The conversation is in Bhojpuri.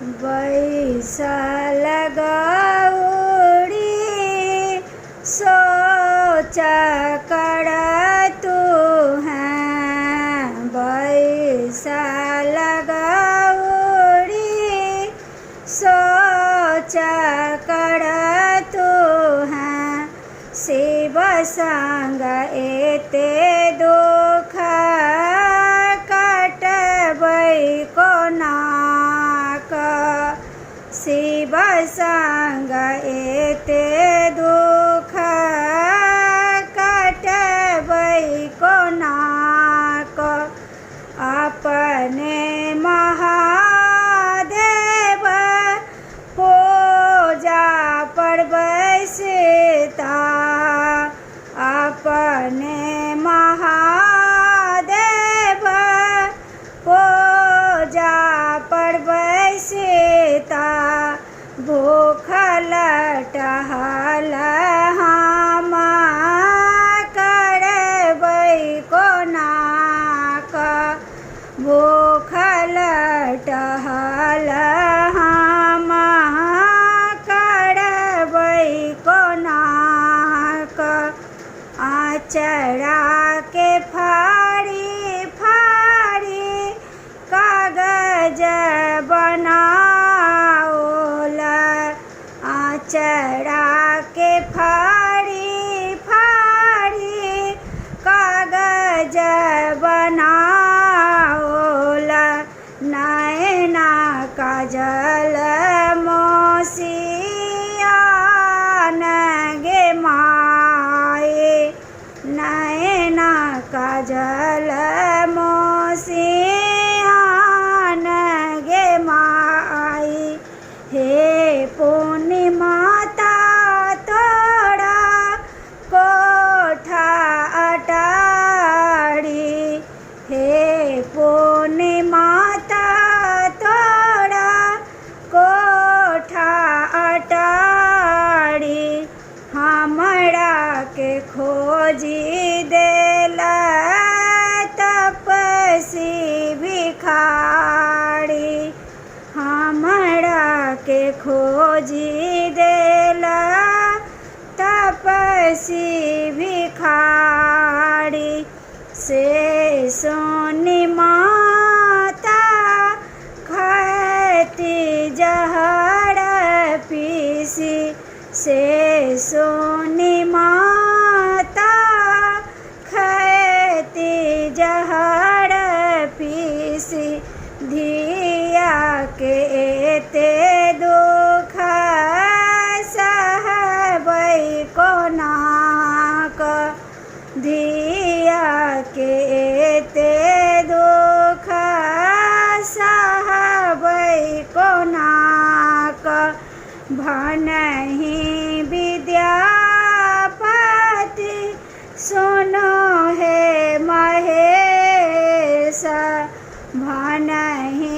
बैसल गौरी सोच करतु हैं। बैसल गौरी सोच करतु हैं। शिव संग एते दुख कटबै कोनाक। शिव संग एते दुख कटबै कोनाक। अपने महादेव पूजा पर बैसता। अपने महादेव पूजा पर बैसता। भूखल टहल हम करबै कोनाक। भूखल टहल हम करबै कोनाक। आचरा के फाड़ी फाड़ी कागज बनाओल। आचरा के फाड़ी फाड़ी कागज बनाओल। नैना काजल मोसियान गे माए। नैना काजल मोसियान गे माए। हे पूर्णिमाता तोरा कोठा अटारी। हे पूर्णिमाता तोरा कोठा अटारी। हमरा के खोजी देला तपसी भिखारी। हमरा के खोजी देला तपसी भिखारी। से सोनी माता खैती जहर पीसी। से सोनी माता खैती जहर पीसी। धिया के एते दुख सहबै कोनाक। धिया के एते दुख सहबै कोनाक। भनहि विद्यापति सुनो हे महेश। भनहि